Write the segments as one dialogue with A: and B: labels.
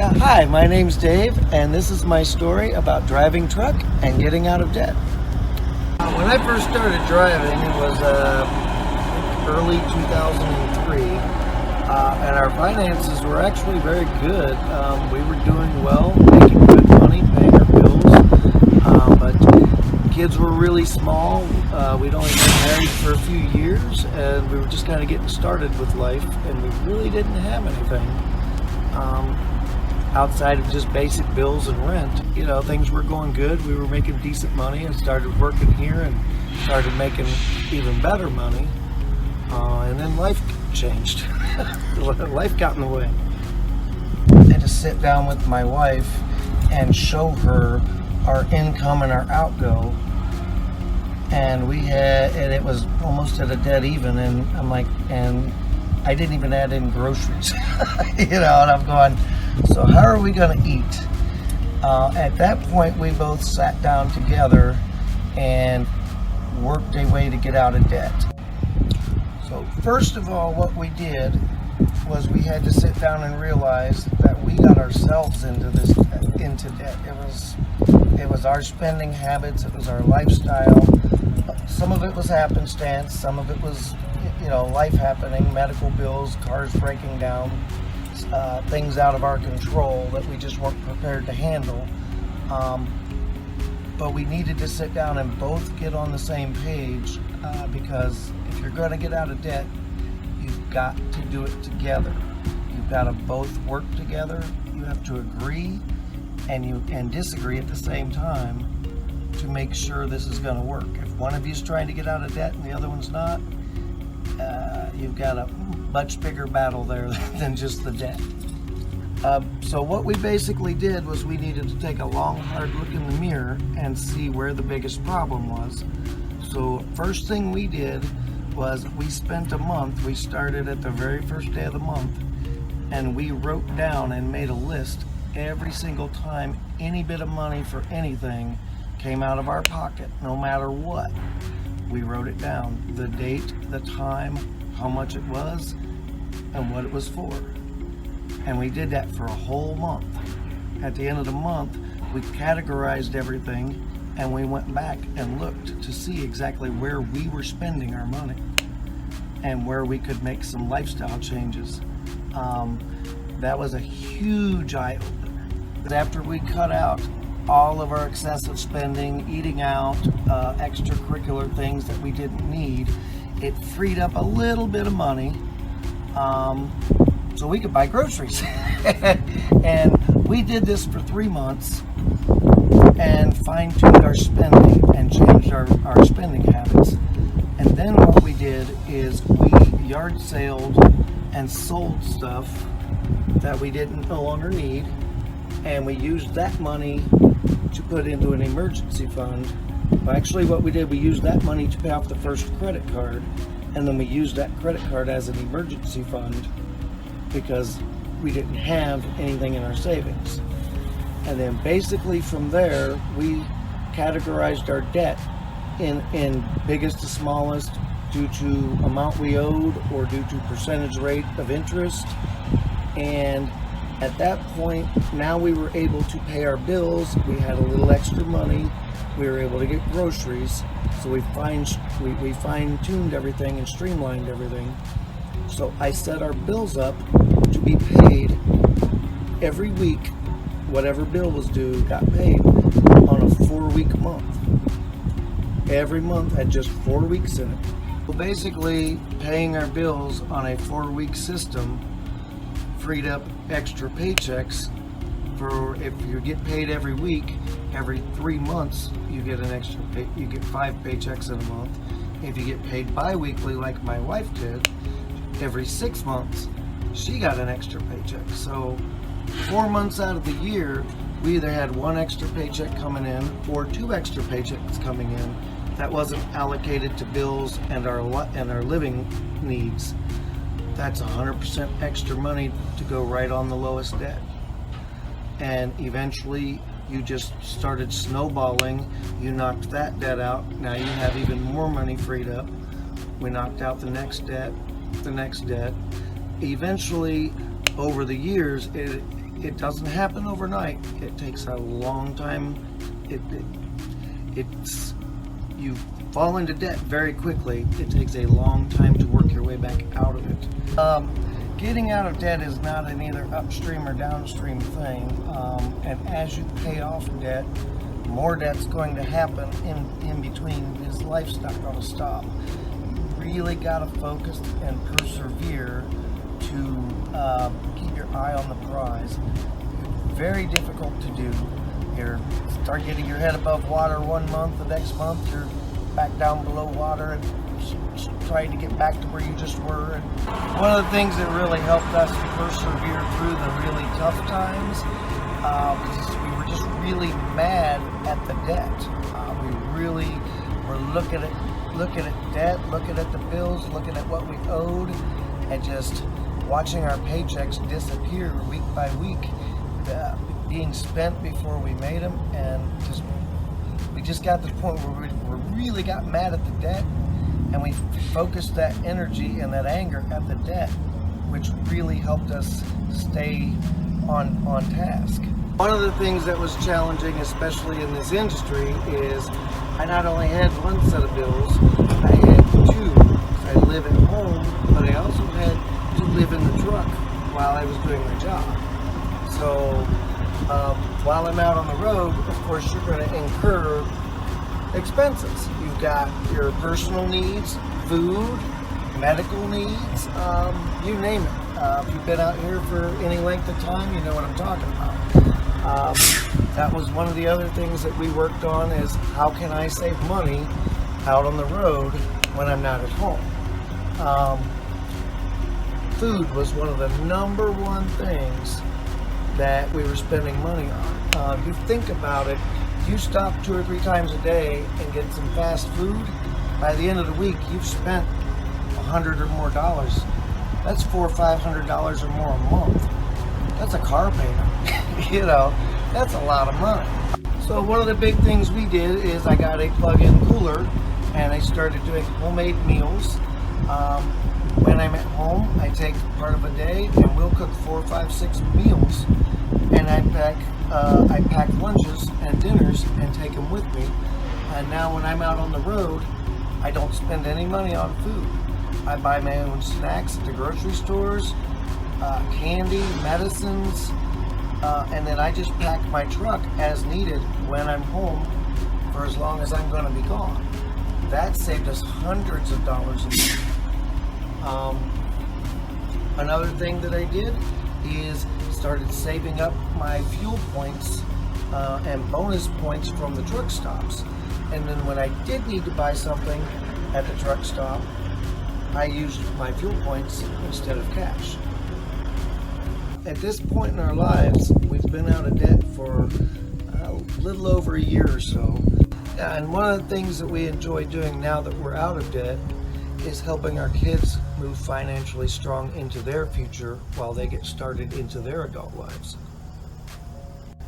A: Hi, my name's Dave, and this is my story about driving truck and getting out of debt. When I first started driving, it was early 2003, and our finances were actually very good. We were doing well, making good money, paying our bills, but kids were really small. We'd only been married for a few years, and we were just kind of getting started with life, and we really didn't have anything. Outside of just basic bills and rent. You know, things were going good. We were making decent money and started working here and started making even better money. And then life changed. Life got in the way. I had to sit down with my wife and show her our income and our outgo. And it was almost at a dead even. And I'm like, and I didn't even add in groceries. And I'm going, so how are we going to eat? At that point, we both sat down together and worked a way to get out of debt. So first of all, what we did was we had to sit down and realize that we got ourselves into debt. It was our spending habits. It was our lifestyle. Some of it was happenstance. Some of it was, life happening, medical bills, cars breaking down. Things out of our control that we just weren't prepared to handle. But we needed to sit down and both get on the same page because if you're going to get out of debt, you've got to do it together. You've got to both work together. You have to agree and disagree at the same time to make sure this is going to work. If one of you is trying to get out of debt and the other one's not, you've got a much bigger battle there than just the debt. So what we basically did was we needed to take a long, hard look in the mirror and see where the biggest problem was. So first thing we did was we spent a month. We started at the very first day of the month, and we wrote down and made a list every single time any bit of money for anything came out of our pocket, no matter what. We wrote it down, the date, the time, how much it was, and what it was for. And we did that for a whole month. At the end of the month, we categorized everything, and we went back and looked to see exactly where we were spending our money and where we could make some lifestyle changes. That was a huge eye-opener. After we cut out all of our excessive spending, eating out, extracurricular things that we didn't need, it freed up a little bit of money so we could buy groceries. And we did this for 3 months and fine-tuned our spending and changed our spending habits. And then what we did is we yard saled and sold stuff that we no longer need, and we used that money to put into an emergency fund. Well, actually what we did, we used that money to pay off the first credit card, and then we used that credit card as an emergency fund because we didn't have anything in our savings. And then basically from there, we categorized our debt in biggest to smallest due to amount we owed or due to percentage rate of interest. And at that point, now we were able to pay our bills. We had a little extra money. We were able to get groceries. So we fine-tuned everything and streamlined everything. So I set our bills up to be paid every week. Whatever bill was due got paid on a 4-week month. Every month had just 4 weeks in it. So basically, paying our bills on a 4-week system freed up extra paychecks. For if you get paid every week, every 3 months you get an extra pay. You get 5 paychecks in a month. If you get paid bi-weekly like my wife did, every 6 months she got an extra paycheck. So 4 months out of the year, we either had 1 extra paycheck coming in or 2 extra paychecks coming in that wasn't allocated to bills and our living needs. That's 100% extra money to go right on the lowest debt. And eventually you just started snowballing. You knocked that debt out. Now you have even more money freed up. We knocked out the next debt, the next debt. Eventually, over the years, it doesn't happen overnight. It takes a long time. You fall into debt very quickly. It takes a long time to work your way back out of it. Getting out of debt is not an either upstream or downstream thing. And as you pay off debt, more debt's going to happen in between. His life's not going to stop. You really got to focus and persevere to keep your eye on the prize. Very difficult to do. You start getting your head above water 1 month, the next month you're back down below water and trying to get back to where you just were. And one of the things that really helped us persevere through the really tough times was we were just really mad at the debt. We really were looking at debt, looking at the bills, looking at what we owed, and just watching our paychecks disappear week by week, being spent before we made them, and we just got to the point where we really got mad at the debt, and we focused that energy and that anger at the debt, which really helped us stay on task. One of the things that was challenging, especially in this industry, is I not only had one set of bills, I had two. I live at home, but I also had to live in the truck while I was doing my job. So while I'm out on the road, of course, you're going to incur expenses. You've got your personal needs, food, medical needs, you name it. If you've been out here for any length of time, you know what I'm talking about. That was one of the other things that we worked on, is how can I save money out on the road when I'm not at home. Food was one of the number one things that we were spending money on. You think about it, if you stop 2 or 3 times a day and get some fast food, by the end of the week you've spent $100 or more. That's $400 or $500 or more a month. That's a car payment. You know, that's a lot of money. So one of the big things we did is I got a plug-in cooler and I started doing homemade meals. When I'm at home, I take part of a day and we'll cook 4, 5, 6 meals, and I pack lunches and dinners and take them with me. And now when I'm out on the road, I don't spend any money on food. I buy my own snacks at the grocery stores, candy, medicines, and then I just pack my truck as needed when I'm home for as long as I'm going to be gone. That saved us hundreds of dollars a year. Another thing that I did is started saving up my fuel points and bonus points from the truck stops. And then when I did need to buy something at the truck stop, I used my fuel points instead of cash. At this point in our lives, we've been out of debt for a little over a year or so. And one of the things that we enjoy doing now that we're out of debt is helping our kids move financially strong into their future while they get started into their adult lives.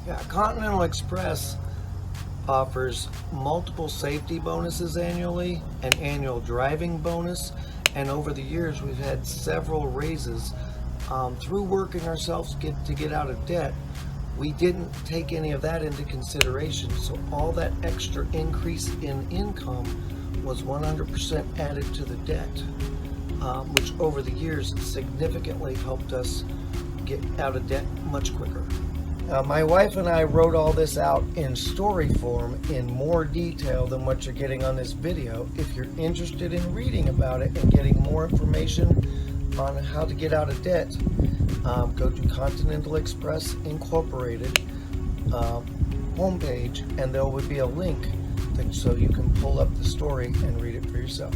A: Yeah, Continental Express offers multiple safety bonuses annually, an annual driving bonus, and over the years we've had several raises. Through working ourselves to get out of debt, we didn't take any of that into consideration, so all that extra increase in income was 100% added to the debt, which over the years significantly helped us get out of debt much quicker. My wife and I wrote all this out in story form in more detail than what you're getting on this video. If you're interested in reading about it and getting more information on how to get out of debt, go to Continental Express Incorporated homepage, and there will be a link so you can pull up the story and read it for yourself.